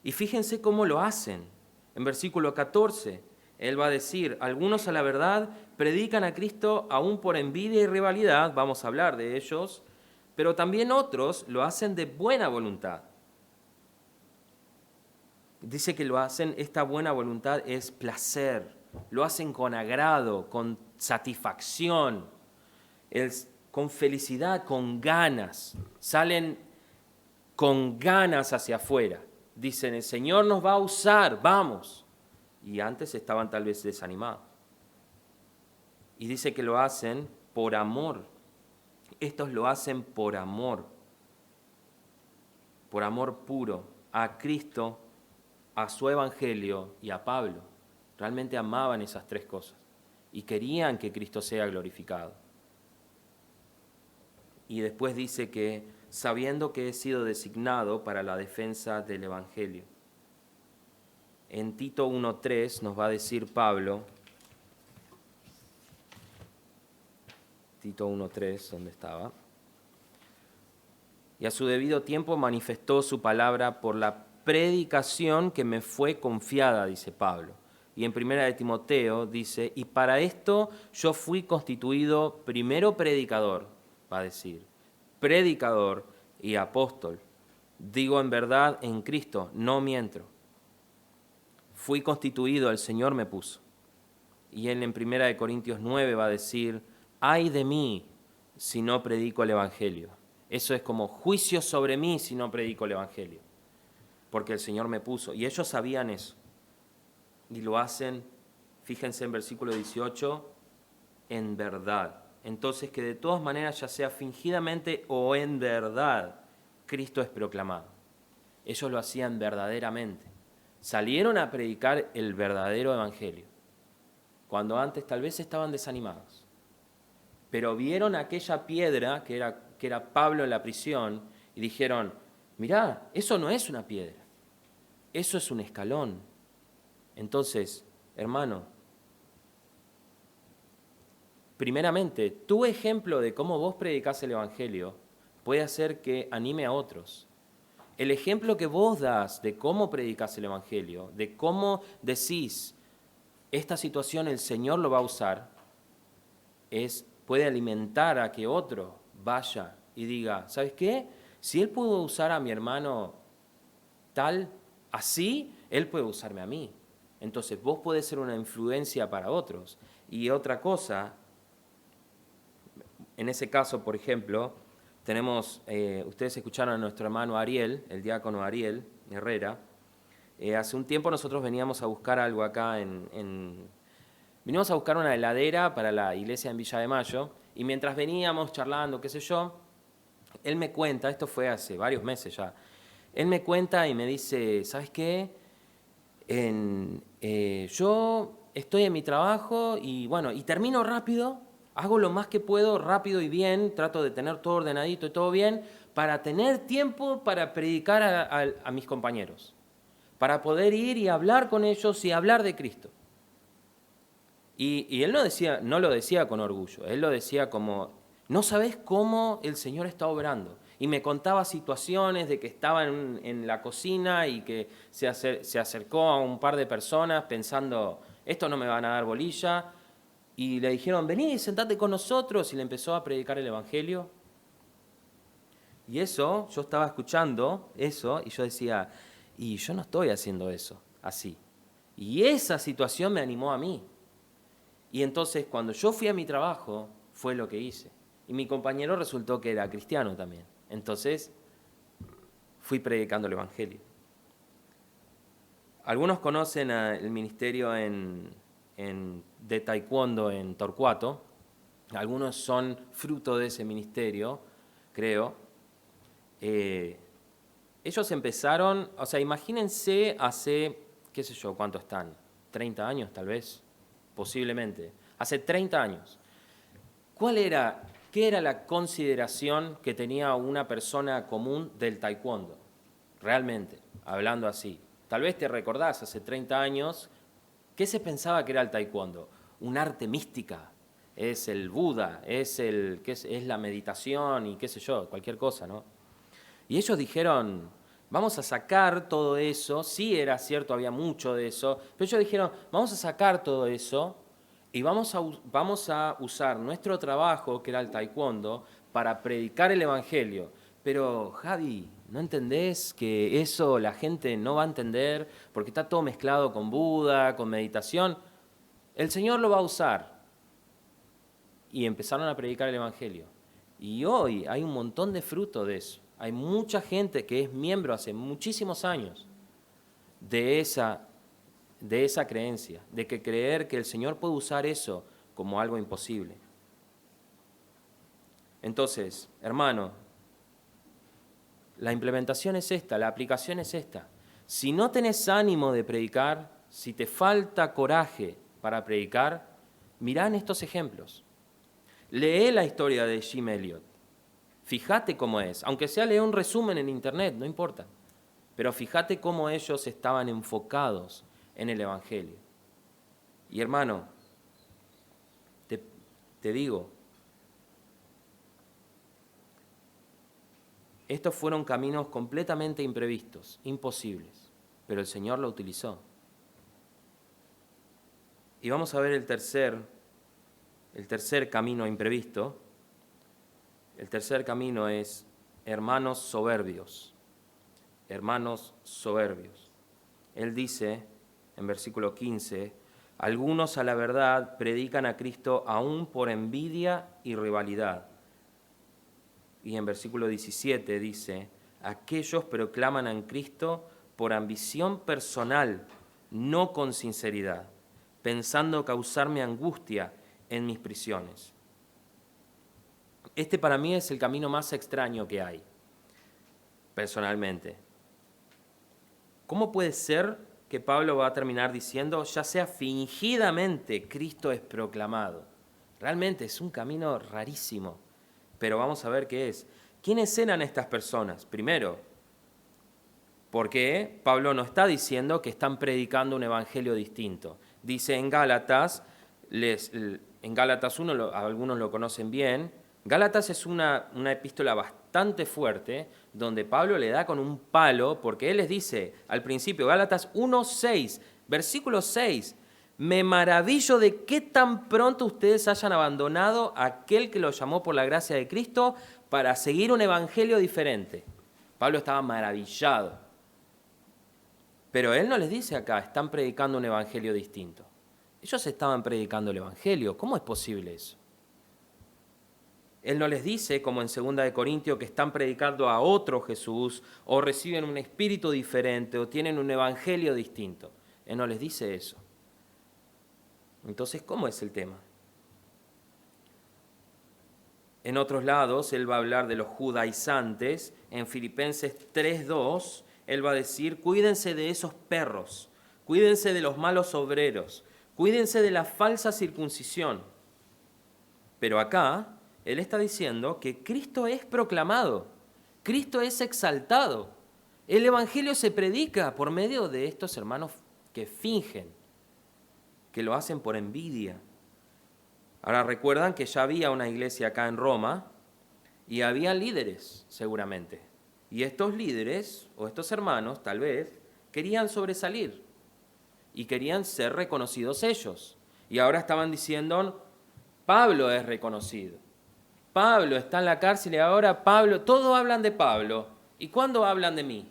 Speaker 1: Y fíjense cómo lo hacen. En versículo 14, él va a decir, algunos a la verdad predican a Cristo aún por envidia y rivalidad, vamos a hablar de ellos, pero también otros lo hacen de buena voluntad. Dice que lo hacen, esta buena voluntad es placer, lo hacen con agrado, con satisfacción, con felicidad, con ganas, salen con ganas hacia afuera. Dicen, el Señor nos va a usar, vamos. Y antes estaban tal vez desanimados. Y dice que lo hacen por amor. Estos lo hacen por amor puro, a Cristo, a su evangelio y a Pablo. Realmente amaban esas tres cosas y querían que Cristo sea glorificado. Y después dice que sabiendo que he sido designado para la defensa del evangelio. En Tito 1:3 nos va a decir Pablo, Tito 1:3, ¿dónde estaba? Y a su debido tiempo manifestó su palabra por la predicación que me fue confiada, dice Pablo. Y en 1 de Timoteo dice, y para esto yo fui constituido primero predicador, va a decir, predicador y apóstol. Digo en verdad en Cristo, no miento. Fui constituido, el Señor me puso. Y él en 1 de Corintios 9 va a decir, ay de mí si no predico el Evangelio. Eso es como juicio sobre mí si no predico el Evangelio, porque el Señor me puso. Y ellos sabían eso. Y lo hacen, fíjense en versículo 18, en verdad. Entonces que de todas maneras, ya sea fingidamente o en verdad, Cristo es proclamado. Ellos lo hacían verdaderamente. Salieron a predicar el verdadero Evangelio, cuando antes tal vez estaban desanimados. Pero vieron aquella piedra que era Pablo en la prisión y dijeron, mirá, eso no es una piedra, eso es un escalón. Entonces, hermano, primeramente, tu ejemplo de cómo vos predicás el Evangelio puede hacer que anime a otros. El ejemplo que vos das de cómo predicás el Evangelio, de cómo decís, esta situación el Señor lo va a usar, puede alimentar a que otro vaya y diga, ¿sabes qué? Si Él pudo usar a mi hermano tal, así, Él puede usarme a mí. Entonces vos podés ser una influencia para otros. Y otra cosa, en ese caso, por ejemplo, tenemos, ustedes escucharon a nuestro hermano Ariel, el diácono Ariel Herrera. Hace un tiempo nosotros veníamos a buscar algo acá Vinimos a buscar una heladera para la iglesia en Villa de Mayo, y mientras veníamos charlando, qué sé yo, él me cuenta, esto fue hace varios meses ya, él me cuenta y me dice, ¿sabes qué? Yo estoy en mi trabajo y bueno, y termino rápido, hago lo más que puedo, rápido y bien, trato de tener todo ordenadito y todo bien, para tener tiempo para predicar a mis compañeros, para poder ir y hablar con ellos y hablar de Cristo. Y él no lo decía con orgullo, él lo decía como, no sabés cómo el Señor está obrando. Y me contaba situaciones de que estaba en la cocina y que se acercó a un par de personas pensando, esto no me van a dar bolilla. Y le dijeron, vení, sentate con nosotros, y le empezó a predicar el Evangelio. Y eso, yo estaba escuchando eso y yo decía, y yo no estoy haciendo eso así. Y esa situación me animó a mí. Y entonces cuando yo fui a mi trabajo, fue lo que hice. Y mi compañero resultó que era cristiano también. Entonces fui predicando el Evangelio. Algunos conocen el ministerio de Taekwondo en Torcuato. Algunos son fruto de ese ministerio, creo. Ellos empezaron, o sea, imagínense hace, qué sé yo, ¿cuánto están? 30 años tal vez. Posiblemente, hace 30 años. ¿Qué era la consideración que tenía una persona común del taekwondo? Realmente, hablando así. Tal vez te recordás, hace 30 años, ¿qué se pensaba que era el taekwondo? Un arte mística, es el Buda, es la meditación y qué sé yo, cualquier cosa, ¿no? Y ellos dijeron, vamos a sacar todo eso, sí era cierto, había mucho de eso, pero ellos dijeron, vamos a sacar todo eso y vamos a usar nuestro trabajo, que era el taekwondo, para predicar el Evangelio. Pero, Javi, ¿no entendés que eso la gente no va a entender porque está todo mezclado con Buda, con meditación? El Señor lo va a usar. Y empezaron a predicar el Evangelio. Y hoy hay un montón de fruto de eso. Hay mucha gente que es miembro hace muchísimos años de esa creencia, de que creer que el Señor puede usar eso como algo imposible. Entonces, hermano, la implementación es esta, la aplicación es esta. Si no tenés ánimo de predicar, si te falta coraje para predicar, mirá en estos ejemplos. Lee la historia de Jim Elliot. Fíjate cómo es, aunque sea lee un resumen en internet, no importa. Pero fíjate cómo ellos estaban enfocados en el Evangelio. Y hermano, te digo, estos fueron caminos completamente imprevistos, imposibles, pero el Señor lo utilizó. Y vamos a ver el tercer camino imprevisto. El tercer camino es hermanos soberbios. Hermanos soberbios. Él dice en versículo 15, algunos a la verdad predican a Cristo aún por envidia y rivalidad. Y en versículo 17 dice, aquellos proclaman a Cristo por ambición personal, no con sinceridad, pensando causarme angustia en mis prisiones. Este para mí es el camino más extraño que hay, personalmente. ¿Cómo puede ser que Pablo va a terminar diciendo, ya sea fingidamente, Cristo es proclamado? Realmente es un camino rarísimo, pero vamos a ver qué es. ¿Quiénes eran estas personas? Primero, porque Pablo no está diciendo que están predicando un evangelio distinto. Dice en Gálatas, en Gálatas 1, algunos lo conocen bien, Gálatas es una epístola bastante fuerte, donde Pablo le da con un palo, porque él les dice al principio, Gálatas 1:6, versículo 6, me maravillo de qué tan pronto ustedes hayan abandonado a aquel que los llamó por la gracia de Cristo para seguir un evangelio diferente. Pablo estaba maravillado. Pero él no les dice acá, están predicando un evangelio distinto. Ellos estaban predicando el evangelio. ¿Cómo es posible eso? Él no les dice, como en 2 de Corintios, que están predicando a otro Jesús, o reciben un espíritu diferente, o tienen un evangelio distinto. Él no les dice eso. Entonces, ¿cómo es el tema? En otros lados, él va a hablar de los judaizantes. En Filipenses 3:2, él va a decir, cuídense de esos perros, cuídense de los malos obreros, cuídense de la falsa circuncisión. Pero acá, él está diciendo que Cristo es proclamado, Cristo es exaltado. El evangelio se predica por medio de estos hermanos que fingen, que lo hacen por envidia. Ahora recuerdan que ya había una iglesia acá en Roma y había líderes seguramente. Y estos líderes o estos hermanos tal vez querían sobresalir y querían ser reconocidos ellos. Y ahora estaban diciendo, Pablo es reconocido. Pablo está en la cárcel y ahora Pablo, todos hablan de Pablo. ¿Y cuándo hablan de mí?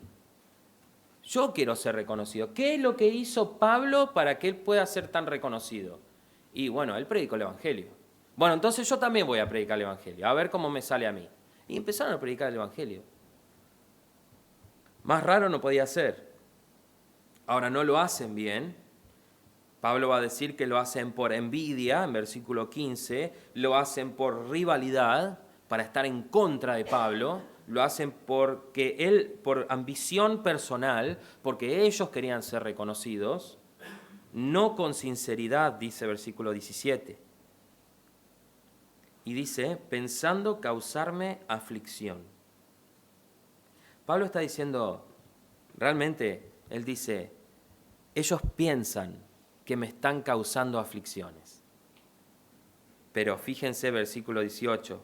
Speaker 1: Yo quiero ser reconocido. ¿Qué es lo que hizo Pablo para que él pueda ser tan reconocido? Y bueno, él predicó el evangelio. Bueno, entonces yo también voy a predicar el evangelio, a ver cómo me sale a mí. Y empezaron a predicar el evangelio. Más raro no podía ser. Ahora no lo hacen bien. Pablo va a decir que lo hacen por envidia, en versículo 15, lo hacen por rivalidad, para estar en contra de Pablo, lo hacen por ambición personal, porque ellos querían ser reconocidos, no con sinceridad, dice versículo 17. Y dice, pensando causarme aflicción. Pablo está diciendo, realmente, él dice, ellos piensan que me están causando aflicciones. Pero fíjense versículo 18,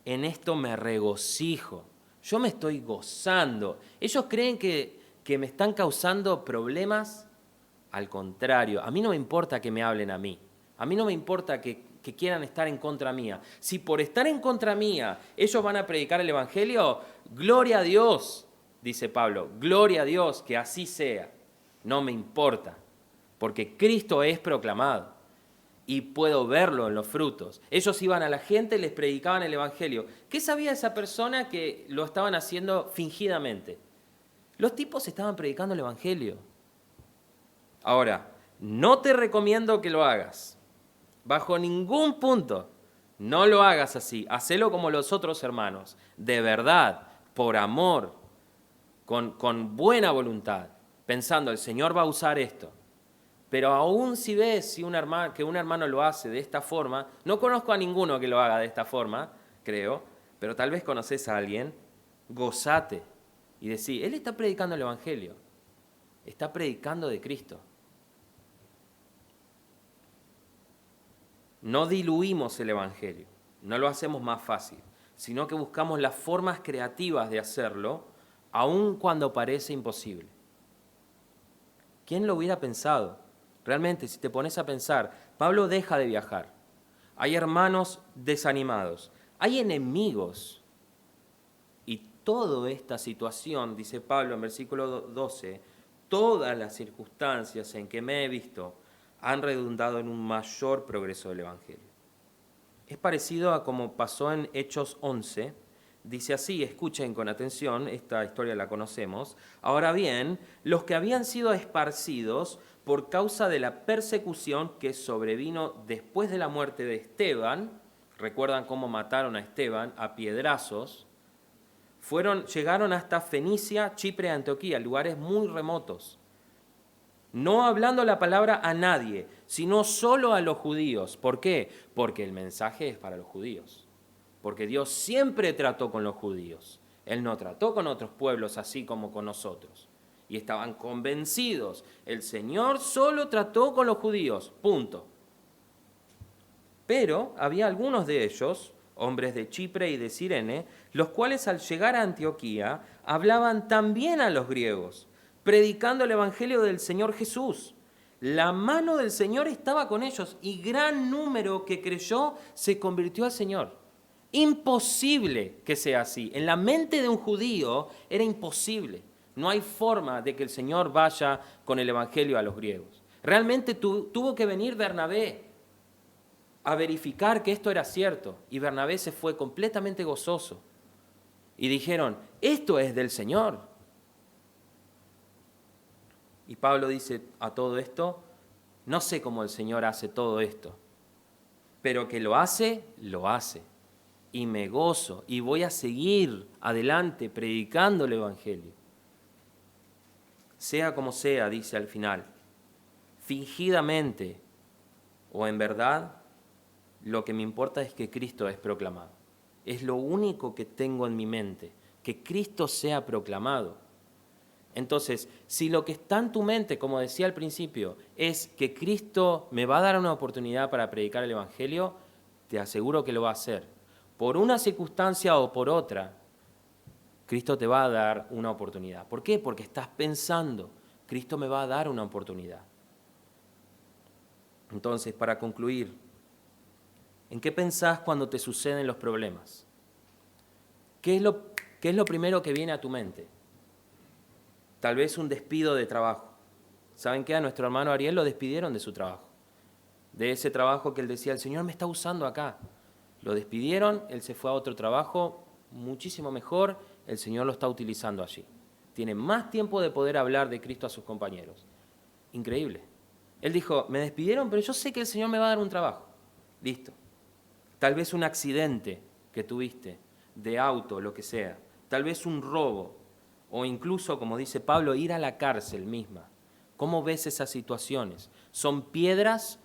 Speaker 1: en esto me regocijo, yo me estoy gozando. Ellos creen que me están causando problemas, al contrario, a mí no me importa que me hablen a mí, a mí no me importa que quieran estar en contra mía. Si por estar en contra mía ellos van a predicar el evangelio, gloria a Dios, dice Pablo, gloria a Dios, que así sea, no me importa. Porque Cristo es proclamado. y puedo verlo en los frutos. Ellos iban a la gente y les predicaban el Evangelio. ¿Qué sabía esa persona que lo estaban haciendo fingidamente? Los tipos estaban predicando el Evangelio. Ahora, no te recomiendo que lo hagas. Bajo ningún punto. No lo hagas así. Hacelo como los otros hermanos. De verdad, por amor, con buena voluntad. Pensando, el Señor va a usar esto. Pero aún si ves que un hermano lo hace de esta forma, no conozco a ninguno que lo haga de esta forma, creo, pero tal vez conoces a alguien, gozate y decí, él está predicando el Evangelio, está predicando de Cristo. No diluimos el Evangelio, no lo hacemos más fácil, sino que buscamos las formas creativas de hacerlo, aun cuando parece imposible. ¿Quién lo hubiera pensado? Realmente, si te pones a pensar, Pablo deja de viajar. Hay hermanos desanimados. Hay enemigos. Y toda esta situación, dice Pablo en versículo 12, todas las circunstancias en que me he visto han redundado en un mayor progreso del Evangelio. Es parecido a como pasó en Hechos 11. Dice así, escuchen con atención, esta historia la conocemos. Ahora bien, los que habían sido esparcidos por causa de la persecución que sobrevino después de la muerte de Esteban, recuerdan cómo mataron a Esteban a piedrazos, llegaron hasta Fenicia, Chipre, Antioquía, lugares muy remotos, no hablando la palabra a nadie, sino solo a los judíos. ¿Por qué? Porque el mensaje es para los judíos. Porque Dios siempre trató con los judíos. Él no trató con otros pueblos así como con nosotros. Y estaban convencidos. El Señor solo trató con los judíos. Punto. Pero había algunos de ellos, hombres de Chipre y de Cirene, los cuales al llegar a Antioquía hablaban también a los griegos, predicando el Evangelio del Señor Jesús. La mano del Señor estaba con ellos y gran número que creyó se convirtió al Señor. Imposible que sea así. En la mente de un judío era imposible. No hay forma de que el Señor vaya con el Evangelio a los griegos. Realmente tuvo que venir Bernabé a verificar que esto era cierto. Y Bernabé se fue completamente gozoso. Y dijeron, esto es del Señor. Y Pablo dice a todo esto, no sé cómo el Señor hace todo esto, pero que lo hace, lo hace. Y me gozo y voy a seguir adelante predicando el Evangelio. Sea como sea, dice al final, fingidamente o en verdad, lo que me importa es que Cristo es proclamado. Es lo único que tengo en mi mente, que Cristo sea proclamado. Entonces, si lo que está en tu mente, como decía al principio, es que Cristo me va a dar una oportunidad para predicar el Evangelio, te aseguro que lo va a hacer. Por una circunstancia o por otra, Cristo te va a dar una oportunidad. ¿Por qué? Porque estás pensando, Cristo me va a dar una oportunidad. Entonces, para concluir, ¿en qué pensás cuando te suceden los problemas? ¿Qué es lo primero que viene a tu mente? Tal vez un despido de trabajo. ¿Saben qué? A nuestro hermano Ariel lo despidieron de su trabajo. De ese trabajo que él decía, el Señor me está usando acá. Lo despidieron, él se fue a otro trabajo muchísimo mejor, el Señor lo está utilizando allí. Tiene más tiempo de poder hablar de Cristo a sus compañeros. Increíble. Él dijo, me despidieron, pero yo sé que el Señor me va a dar un trabajo. Listo. Tal vez un accidente que tuviste, de auto, lo que sea. Tal vez un robo. O incluso, como dice Pablo, ir a la cárcel misma. ¿Cómo ves esas situaciones? ¿Son piedras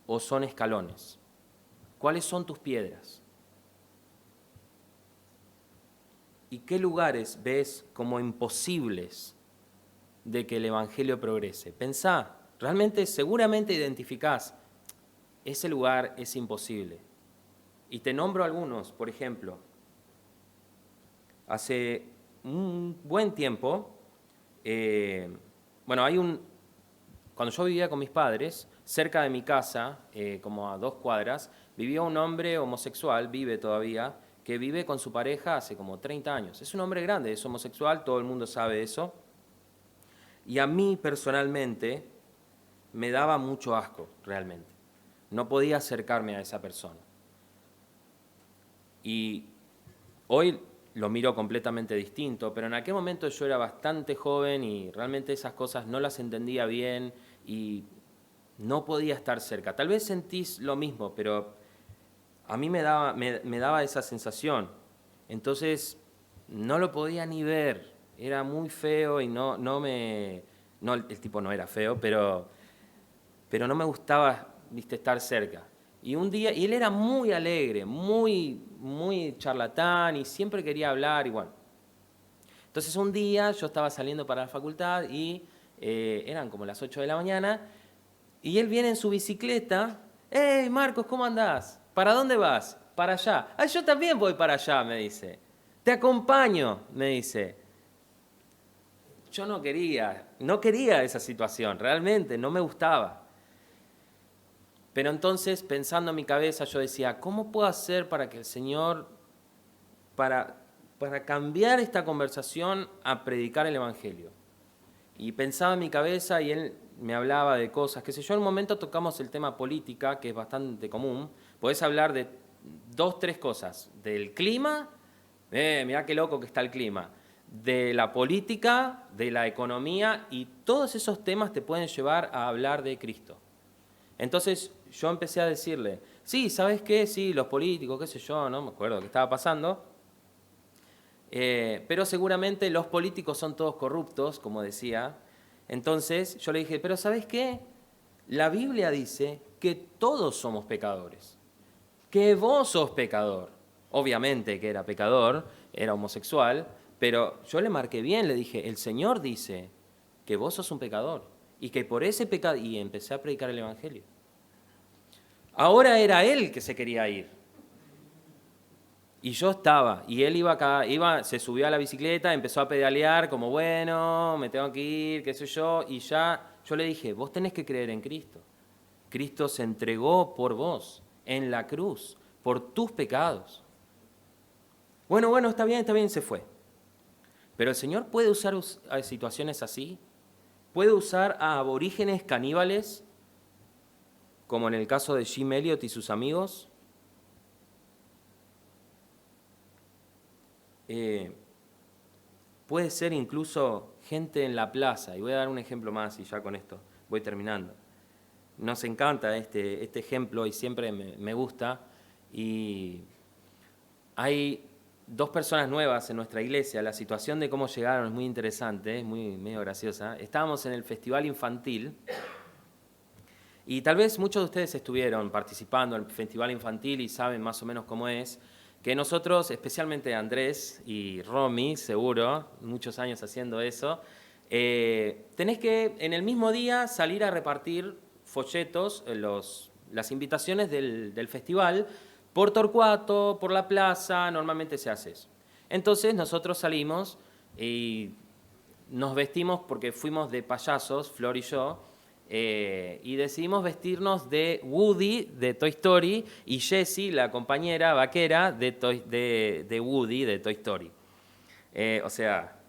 Speaker 1: o son escalones? ¿Cuáles son tus piedras? ¿Y qué lugares ves como imposibles de que el Evangelio progrese? Pensá, realmente, seguramente identificás, ese lugar es imposible. Y te nombro algunos, por ejemplo, hace un buen tiempo, cuando yo vivía con mis padres, cerca de mi casa, como a 2 cuadras, vivía un hombre homosexual, vive todavía, que vive con su pareja hace como 30 años. Es un hombre grande, es homosexual, todo el mundo sabe eso. Y a mí personalmente me daba mucho asco, realmente. No podía acercarme a esa persona. Y hoy lo miro completamente distinto, pero en aquel momento yo era bastante joven y realmente esas cosas no las entendía bien y no podía estar cerca. Tal vez sentís lo mismo, pero a mí me daba esa sensación. Entonces no lo podía ni ver, era muy feo y no, el tipo no era feo, pero no me gustaba, viste, estar cerca. Y un día, y él era muy alegre, muy charlatán y siempre quería hablar y bueno. Entonces un día yo estaba saliendo para la facultad y eran como las 8 de la mañana y él viene en su bicicleta. ¡Hey, Marcos, ¿cómo andás? ¿Para dónde vas? Para allá. ¡Ah, yo también voy para allá!, me dice. Te acompaño, me dice. Yo no quería esa situación, realmente, no me gustaba. Pero entonces, pensando en mi cabeza, yo decía, ¿cómo puedo hacer para que el Señor, para cambiar esta conversación a predicar el Evangelio? Y pensaba en mi cabeza y él me hablaba de cosas, qué sé yo. En un momento tocamos el tema política, que es bastante común. Podés hablar de 2, 3 cosas. Del clima, mirá qué loco que está el clima. De la política, de la economía, y todos esos temas te pueden llevar a hablar de Cristo. Entonces yo empecé a decirle, sí, ¿sabes qué? Sí, los políticos, qué sé yo, no me acuerdo qué estaba pasando. Pero seguramente los políticos son todos corruptos, como decía. Entonces yo le dije, pero ¿sabes qué? La Biblia dice que todos somos pecadores, que vos sos pecador. Obviamente que era pecador, era homosexual, pero yo le marqué bien, le dije, el Señor dice que vos sos un pecador y que por ese pecado... Y empecé a predicar el Evangelio. Ahora era él que se quería ir. Y yo estaba, y él se subió a la bicicleta, empezó a pedalear como, bueno, me tengo que ir, qué sé yo, y ya yo le dije, vos tenés que creer en Cristo. Cristo se entregó por vos, en la cruz, por tus pecados. Bueno, está bien, se fue. Pero el Señor puede usar situaciones así, puede usar a aborígenes caníbales, como en el caso de Jim Elliot y sus amigos. Puede ser incluso gente en la plaza, y voy a dar un ejemplo más y ya con esto voy terminando. Nos encanta este ejemplo y siempre me gusta, y hay 2 personas nuevas en nuestra iglesia. La situación de cómo llegaron es muy interesante, es medio graciosa. Estábamos en el festival infantil y tal vez muchos de ustedes estuvieron participando en el festival infantil y saben más o menos cómo es. Que nosotros, especialmente Andrés y Romy, seguro, muchos años haciendo eso, tenés que en el mismo día salir a repartir folletos, las invitaciones del festival, por Torcuato, por la plaza, normalmente se hace eso. Entonces nosotros salimos y nos vestimos porque fuimos de payasos, Flor y yo, y decidimos vestirnos de Woody de Toy Story y Jessie, la compañera vaquera de Woody de Toy Story. O sea,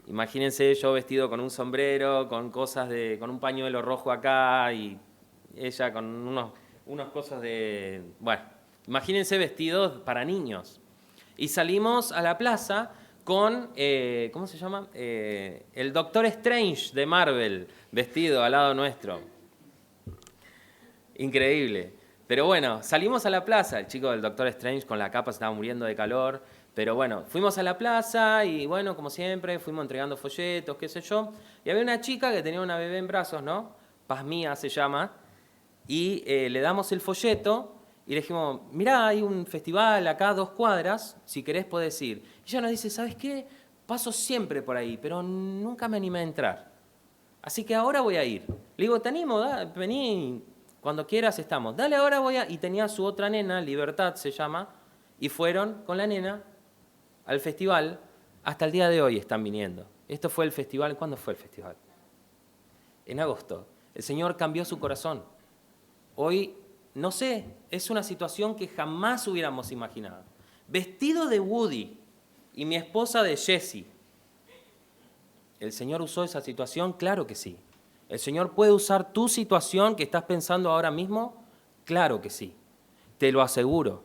Speaker 1: imagínense yo vestido con un sombrero, con un pañuelo rojo acá y ella con unos cosas de... Bueno, imagínense vestidos para niños. Y salimos a la plaza con, ¿cómo se llama? El Doctor Strange de Marvel, vestido al lado nuestro. Increíble. Pero bueno, salimos a la plaza, el chico del Doctor Strange con la capa se estaba muriendo de calor, pero bueno, fuimos a la plaza y bueno, como siempre, fuimos entregando folletos, qué sé yo, y había una chica que tenía una bebé en brazos, ¿no? Paz Mía se llama, y le damos el folleto y le dijimos, mirá, hay un festival acá a 2 cuadras, si querés podés ir. Y ella nos dice, ¿sabes qué? Paso siempre por ahí, pero nunca me animé a entrar. Así que ahora voy a ir. Le digo, te animo, vení, cuando quieras estamos. Dale, ahora voy a... Y tenía su otra nena, Libertad se llama, y fueron con la nena al festival. Hasta el día de hoy están viniendo. Esto fue el festival, ¿cuándo fue el festival? En agosto. El Señor cambió su corazón. Hoy, no sé, es una situación que jamás hubiéramos imaginado. Vestido de Woody y mi esposa de Jessie. ¿El Señor usó esa situación? Claro que sí. El Señor puede usar tu situación que estás pensando ahora mismo Claro que sí, te lo aseguro.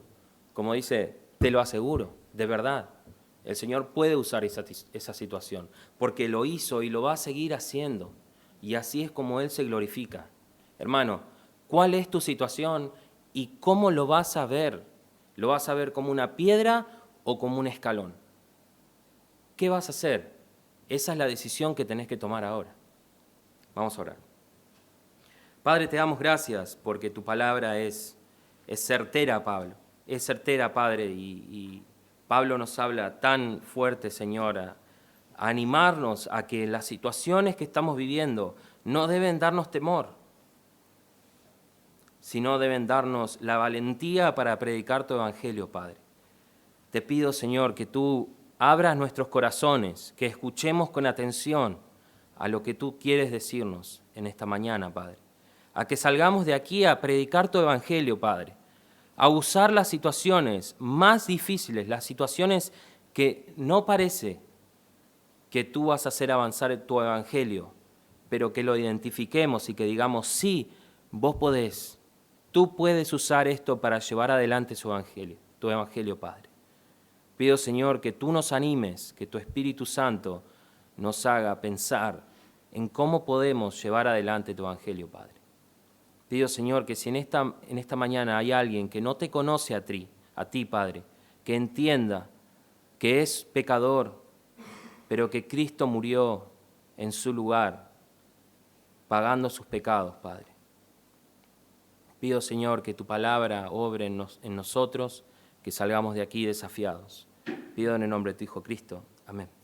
Speaker 1: Como dice, te lo aseguro, de verdad. El Señor puede usar esa situación, porque lo hizo y lo va a seguir haciendo. Y así es como Él se glorifica. Hermano, ¿cuál es tu situación y cómo lo vas a ver? ¿Lo vas a ver como una piedra o como un escalón? ¿Qué vas a hacer? Esa es la decisión que tenés que tomar ahora. Vamos a orar. Padre, te damos gracias porque tu palabra es certera, Pablo. Es certera, Padre, y Pablo nos habla tan fuerte, Señor, a animarnos a que las situaciones que estamos viviendo no deben darnos temor, sino deben darnos la valentía para predicar tu evangelio, Padre. Te pido, Señor, que tú abras nuestros corazones, que escuchemos con atención a lo que tú quieres decirnos en esta mañana, Padre. A que salgamos de aquí a predicar tu evangelio, Padre. A usar las situaciones más difíciles, las situaciones que no parece que tú vas a hacer avanzar tu evangelio, pero que lo identifiquemos y que digamos, sí, vos podés, tú puedes usar esto para llevar adelante tu evangelio, Padre. Pido, Señor, que tú nos animes, que tu Espíritu Santo nos haga pensar en cómo podemos llevar adelante tu evangelio, Padre. Pido, Señor, que si en esta mañana hay alguien que no te conoce a ti, Padre, que entienda que es pecador, pero que Cristo murió en su lugar, pagando sus pecados, Padre. Pido, Señor, que tu palabra obre en nosotros, que salgamos de aquí desafiados. Pido en el nombre de tu Hijo Cristo. Amén.